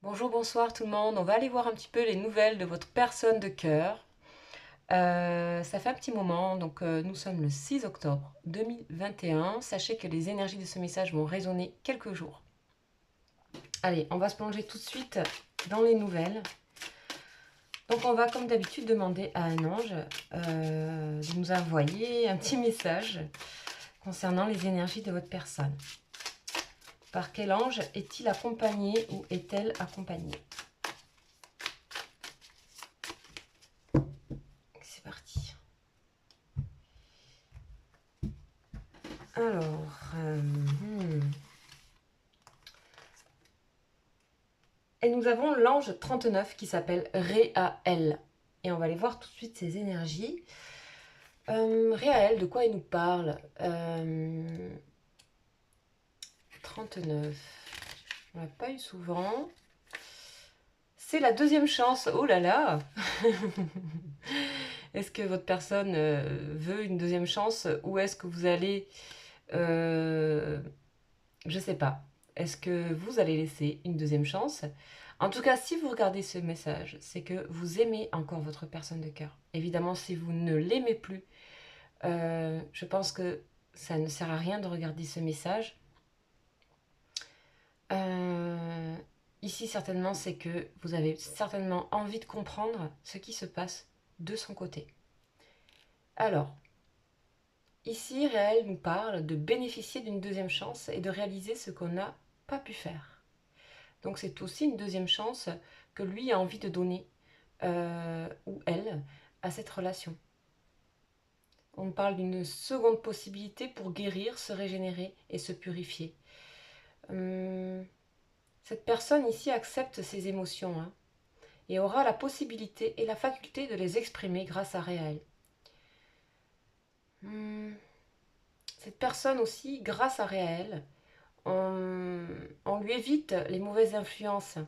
Bonjour, bonsoir tout le monde. On va aller voir un petit peu les nouvelles de votre personne de cœur. Ça fait un petit moment, donc nous sommes le 6 octobre 2021. Sachez que les énergies de ce message vont résonner quelques jours. Allez, on va se plonger tout de suite dans les nouvelles. Donc on va comme d'habitude demander à un ange de nous envoyer un petit message concernant les énergies de votre personne. Par quel ange est-il accompagné ou est-elle accompagnée? C'est parti. Alors, et nous avons l'ange 39 qui s'appelle Réaël. Et on va aller voir tout de suite ses énergies. Réaël, de quoi il nous parle? 39. On l'a pas eu souvent. C'est la deuxième chance. Oh là là. Est-ce que votre personne veut une deuxième chance ou est-ce que vous allez... je sais pas. Est-ce que vous allez laisser une deuxième chance? En tout cas, si vous regardez ce message, c'est que vous aimez encore votre personne de cœur. Évidemment, si vous ne l'aimez plus, je pense que ça ne sert à rien de regarder ce message. Ici, certainement, c'est que vous avez certainement envie de comprendre ce qui se passe de son côté. Alors, ici, Réel nous parle de bénéficier d'une deuxième chance et de réaliser ce qu'on n'a pas pu faire. Donc c'est aussi une deuxième chance que lui a envie de donner, ou elle, à cette relation. On parle d'une seconde possibilité pour guérir, se régénérer et se purifier. Cette personne ici accepte ses émotions hein, et aura la possibilité et la faculté de les exprimer grâce à Réel. Cette personne aussi, grâce à Réel, on lui évite les mauvaises influences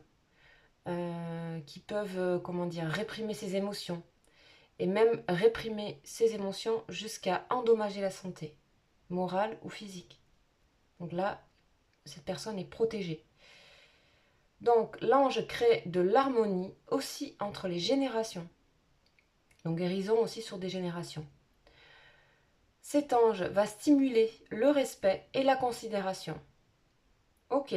qui peuvent, comment dire, réprimer ses émotions. Et même réprimer ses émotions jusqu'à endommager la santé, morale ou physique. Donc là, cette personne est protégée. Donc l'ange crée de l'harmonie aussi entre les générations. Donc guérison aussi sur des générations. Cet ange va stimuler le respect et la considération. Ok.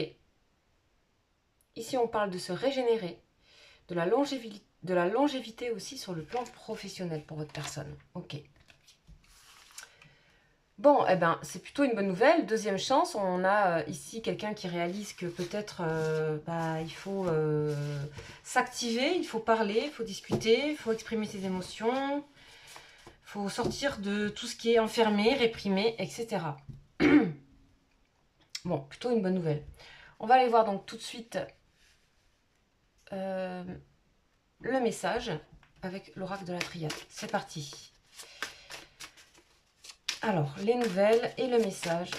Ici on parle de se régénérer, de la longévité aussi sur le plan professionnel pour votre personne. Ok. Bon, eh ben, c'est plutôt une bonne nouvelle. Deuxième chance, on a ici quelqu'un qui réalise que peut-être il faut s'activer, il faut parler, il faut discuter, il faut exprimer ses émotions, il faut sortir de tout ce qui est enfermé, réprimé, etc. Bon, plutôt une bonne nouvelle. On va aller voir donc tout de suite le message avec l'oracle de la triade. C'est parti. Alors, les nouvelles et le message.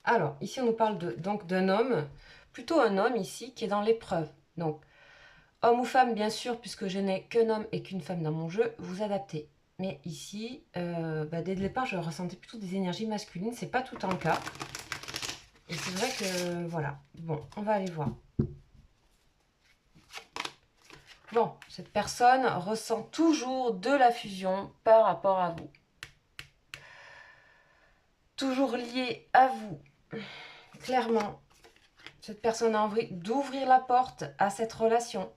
Alors, ici, on nous parle donc d'un homme, plutôt un homme ici, qui est dans l'épreuve. Donc, homme ou femme, bien sûr, puisque je n'ai qu'un homme et qu'une femme dans mon jeu, vous adaptez. Mais ici, dès le départ, je ressentais plutôt des énergies masculines. C'est pas tout le cas. Et c'est vrai que, voilà. Bon, on va aller voir. Bon, cette personne ressent toujours de la fusion par rapport à vous. Toujours liée à vous. Clairement, cette personne a envie d'ouvrir la porte à cette relation.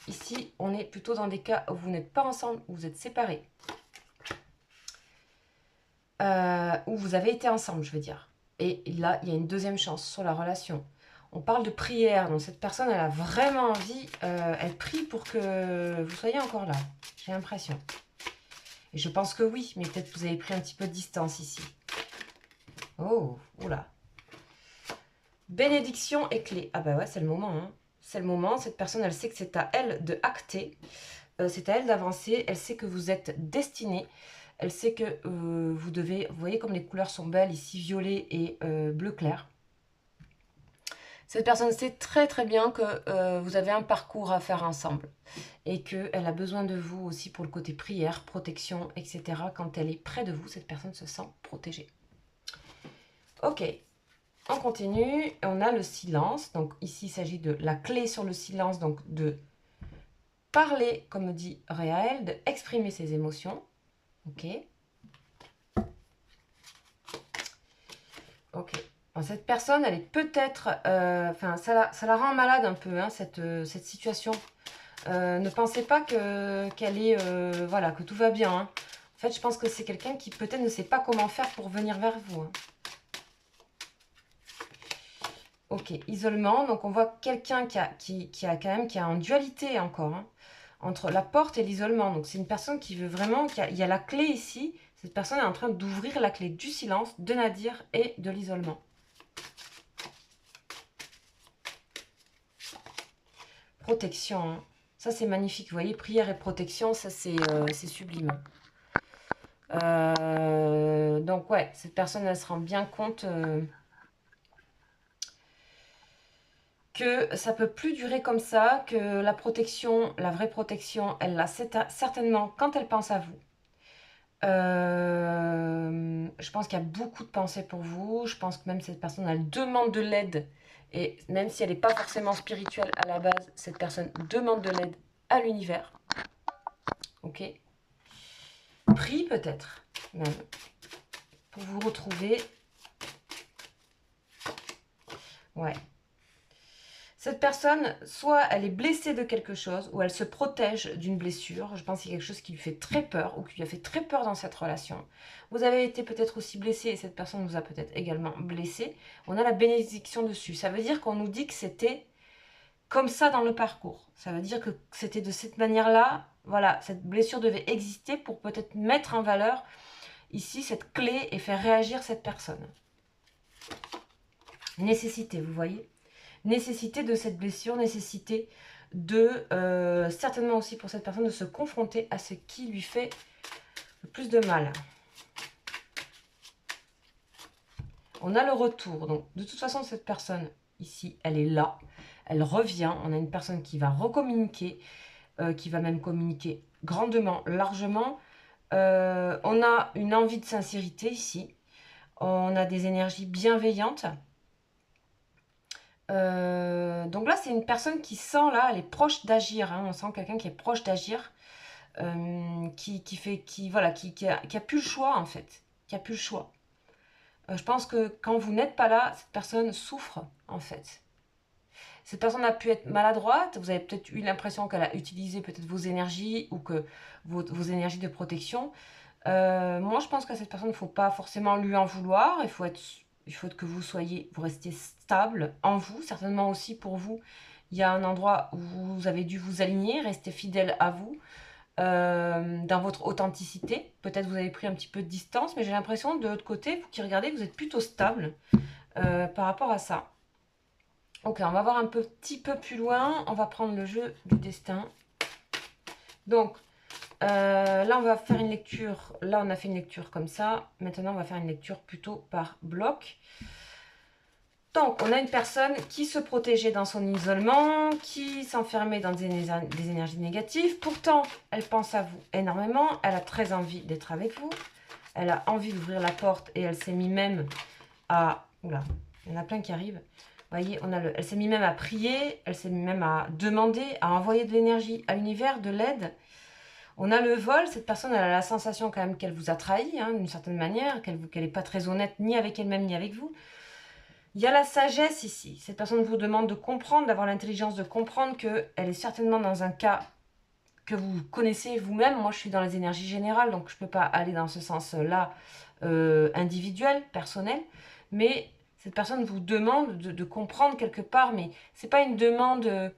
Ici, on est plutôt dans des cas où vous n'êtes pas ensemble, où vous êtes séparés. Où vous avez été ensemble, je veux dire. Et là, il y a une deuxième chance sur la relation. On parle de prière, donc cette personne, elle a vraiment envie, elle prie pour que vous soyez encore là. J'ai l'impression. Et je pense que oui, mais peut-être que vous avez pris un petit peu de distance ici. Oh, oula. Bénédiction et clé. Ah bah ouais, c'est le moment. Hein. C'est le moment. Cette personne, elle sait que c'est à elle de acter. C'est à elle d'avancer. Elle sait que vous êtes destiné. Elle sait que vous devez... Vous voyez comme les couleurs sont belles ici, violet et bleu clair. Cette personne sait très très bien que vous avez un parcours à faire ensemble et qu'elle a besoin de vous aussi pour le côté prière, protection, etc. Quand elle est près de vous, cette personne se sent protégée. Ok, on continue. On a le silence. Donc ici, il s'agit de la clé sur le silence, donc de parler, comme dit Réaël, d'exprimer ses émotions. Ok. Ok. Cette personne, elle est peut-être... Enfin, ça la rend malade un peu, hein, cette situation. Ne pensez pas qu'elle est... voilà, que tout va bien. Hein. En fait, je pense que c'est quelqu'un qui peut-être ne sait pas comment faire pour venir vers vous. Hein. Ok, isolement. Donc, on voit quelqu'un qui a en dualité encore, hein, entre la porte et l'isolement. Donc, c'est une personne qui veut vraiment... Il y a la clé ici. Cette personne est en train d'ouvrir la clé du silence, de Nadir et de l'isolement. Protection. Hein. Ça, c'est magnifique. Vous voyez, prière et protection, ça, c'est sublime. Donc, ouais, cette personne, elle se rend bien compte... que ça peut plus durer comme ça, que la protection, la vraie protection, elle l'a certainement quand elle pense à vous. Je pense qu'il y a beaucoup de pensées pour vous. Je pense que même cette personne, elle demande de l'aide. Et même si elle n'est pas forcément spirituelle à la base, cette personne demande de l'aide à l'univers. Ok. Prie peut-être, même, pour vous retrouver. Ouais. Cette personne, soit elle est blessée de quelque chose, ou elle se protège d'une blessure. Je pense qu'il y a quelque chose qui lui fait très peur, ou qui lui a fait très peur dans cette relation. Vous avez été peut-être aussi blessé, et cette personne vous a peut-être également blessé. On a la bénédiction dessus. Ça veut dire qu'on nous dit que c'était comme ça dans le parcours. Ça veut dire que c'était de cette manière-là. Voilà, cette blessure devait exister pour peut-être mettre en valeur ici cette clé et faire réagir cette personne. Nécessité, vous voyez ? Nécessité de cette blessure, nécessité de, certainement aussi pour cette personne, de se confronter à ce qui lui fait le plus de mal. On a le retour. Donc, de toute façon, cette personne, ici, elle est là. Elle revient. On a une personne qui va recommuniquer, qui va même communiquer grandement, largement. On a une envie de sincérité ici. On a des énergies bienveillantes. Donc là, c'est une personne qui sent, là, elle est proche d'agir. Hein, on sent quelqu'un qui est proche d'agir, qui a plus le choix, en fait. Qui a plus le choix. Je pense que quand vous n'êtes pas là, cette personne souffre, en fait. Cette personne a pu être maladroite. Vous avez peut-être eu l'impression qu'elle a utilisé peut-être vos énergies ou que vos énergies de protection. Moi, je pense que cette personne, il ne faut pas forcément lui en vouloir. Il faut que vous restiez stable en vous, certainement aussi pour vous. Il y a un endroit où vous avez dû vous aligner, rester fidèle à vous, dans votre authenticité. Peut-être vous avez pris un petit peu de distance, mais j'ai l'impression, de l'autre côté, vous qui regardez, vous êtes plutôt stable par rapport à ça. Ok, on va voir un petit peu plus loin. On va prendre le jeu du destin. Donc, là, on va faire une lecture. Là, on a fait une lecture comme ça. Maintenant, on va faire une lecture plutôt par bloc. Donc, on a une personne qui se protégeait dans son isolement, qui s'enfermait dans des énergies négatives. Pourtant, elle pense à vous énormément. Elle a très envie d'être avec vous. Elle a envie d'ouvrir la porte et elle s'est mis même à... Oula, il y en a plein qui arrivent. Vous voyez, elle s'est mis même à prier. Elle s'est mis même à demander, à envoyer de l'énergie à l'univers, de l'aide. On a le vol, cette personne elle a la sensation quand même qu'elle vous a trahi, hein, d'une certaine manière, qu'elle n'est pas très honnête ni avec elle-même ni avec vous. Il y a la sagesse ici. Cette personne vous demande de comprendre, d'avoir l'intelligence de comprendre qu'elle est certainement dans un cas que vous connaissez vous-même. Moi, je suis dans les énergies générales, donc je ne peux pas aller dans ce sens-là individuel, personnel. Mais cette personne vous demande de comprendre quelque part, mais ce n'est pas une demande...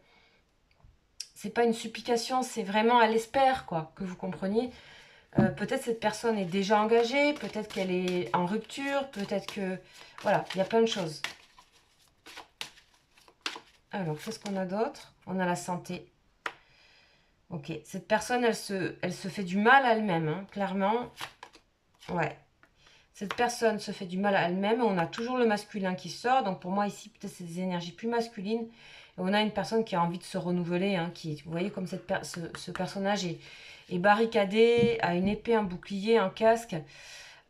c'est pas une supplication, c'est vraiment, elle espère quoi, que vous compreniez. Peut-être cette personne est déjà engagée, peut-être qu'elle est en rupture, peut-être que... Voilà, il y a plein de choses. Alors, qu'est-ce qu'on a d'autre? On a la santé. Ok, cette personne, elle se fait du mal à elle-même, hein, clairement. Ouais. Cette personne se fait du mal à elle-même. On a toujours le masculin qui sort. Donc pour moi ici, peut-être c'est des énergies plus masculines. Et on a une personne qui a envie de se renouveler. Hein, vous voyez comme ce personnage est barricadé, a une épée, un bouclier, un casque.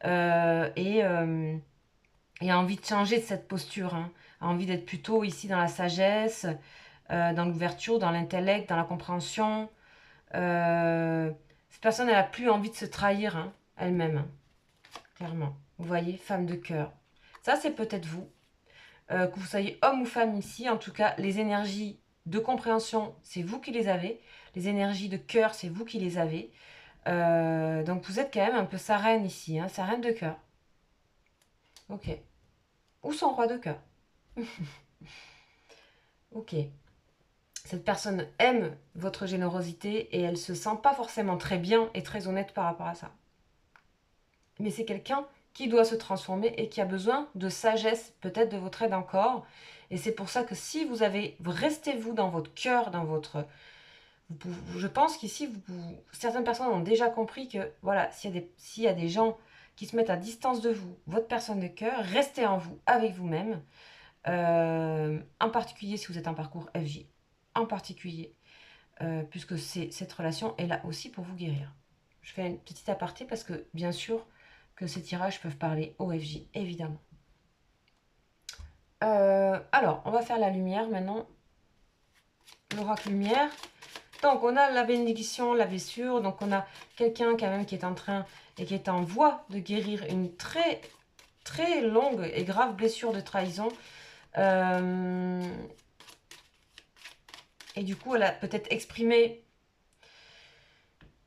Et a envie de changer de cette posture. Hein, a envie d'être plutôt ici dans la sagesse, dans l'ouverture, dans l'intellect, dans la compréhension. Cette personne, elle n'a plus envie de se trahir hein, elle-même. Hein. Clairement. Vous voyez, femme de cœur. Ça, c'est peut-être vous. Que vous soyez homme ou femme ici, en tout cas, les énergies de compréhension, c'est vous qui les avez. Les énergies de cœur, c'est vous qui les avez. Donc, vous êtes quand même un peu sa reine ici, hein, sa reine de cœur. Ok. Ou son roi de cœur. Ok. Cette personne aime votre générosité et elle se sent pas forcément très bien et très honnête par rapport à ça. Mais c'est quelqu'un qui doit se transformer et qui a besoin de sagesse, peut-être de votre aide encore. Et c'est pour ça que si vous avez, restez-vous dans votre cœur, dans votre... je pense qu'ici, certaines personnes ont déjà compris que, voilà, s'il y a des gens qui se mettent à distance de vous, votre personne de cœur, restez en vous, avec vous-même. En particulier si vous êtes en parcours FJ. En particulier, puisque cette relation est là aussi pour vous guérir. Je fais une petite aparté parce que, bien sûr, que ces tirages peuvent parler au FJ, évidemment. Alors, on va faire la lumière maintenant. L'oracle lumière. Donc, on a la bénédiction, la blessure. Donc, on a quelqu'un quand même qui est en train et qui est en voie de guérir une très, très longue et grave blessure de trahison. Et du coup, elle a peut-être exprimé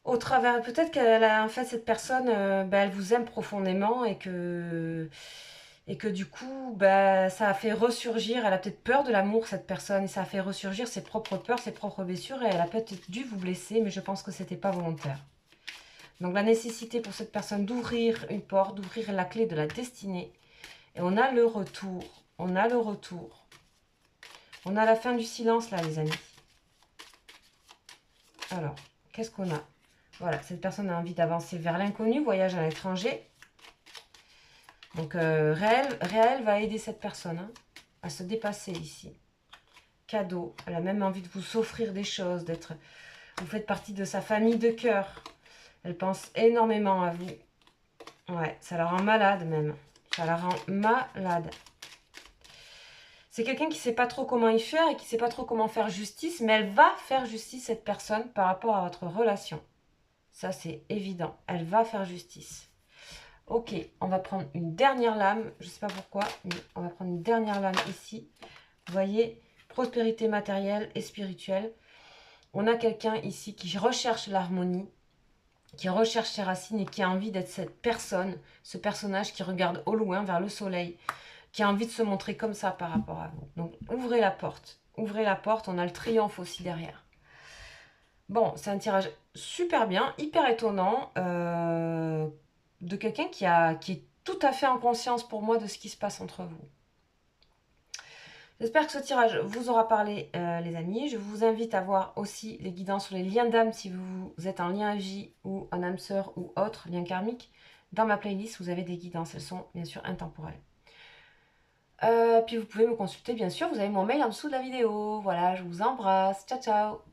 au travers, peut-être qu'elle a en fait cette personne, elle vous aime profondément et que du coup, ça a fait ressurgir, elle a peut-être peur de l'amour cette personne et ça a fait ressurgir ses propres peurs, ses propres blessures et elle a peut-être dû vous blesser, mais je pense que c'était pas volontaire. Donc la nécessité pour cette personne d'ouvrir une porte, d'ouvrir la clé de la destinée et on a le retour, on a le retour. On a la fin du silence là les amis. Alors, qu'est-ce qu'on a? Voilà, cette personne a envie d'avancer vers l'inconnu, voyage à l'étranger. Donc, Réel va aider cette personne hein, à se dépasser ici. Cadeau, elle a même envie de vous offrir des choses, vous faites partie de sa famille de cœur. Elle pense énormément à vous. Ouais, ça la rend malade même. Ça la rend malade. C'est quelqu'un qui ne sait pas trop comment y faire et qui ne sait pas trop comment faire justice, mais elle va faire justice, cette personne, par rapport à votre relation. Ça, c'est évident. Elle va faire justice. Ok, on va prendre une dernière lame. Je ne sais pas pourquoi, mais on va prendre une dernière lame ici. Vous voyez, prospérité matérielle et spirituelle. On a quelqu'un ici qui recherche l'harmonie, qui recherche ses racines et qui a envie d'être cette personne, ce personnage qui regarde au loin vers le soleil, qui a envie de se montrer comme ça par rapport à vous. Donc, ouvrez la porte. Ouvrez la porte, on a le triomphe aussi derrière. Bon, c'est un tirage super bien, hyper étonnant, de quelqu'un qui est tout à fait en conscience pour moi de ce qui se passe entre vous. J'espère que ce tirage vous aura parlé, les amis. Je vous invite à voir aussi les guidances sur les liens d'âme si vous êtes en lien AJ ou en âme sœur ou autre, lien karmique. Dans ma playlist, vous avez des guidances, elles sont bien sûr intemporelles. Puis vous pouvez me consulter, bien sûr, vous avez mon mail en dessous de la vidéo. Voilà, je vous embrasse. Ciao, ciao.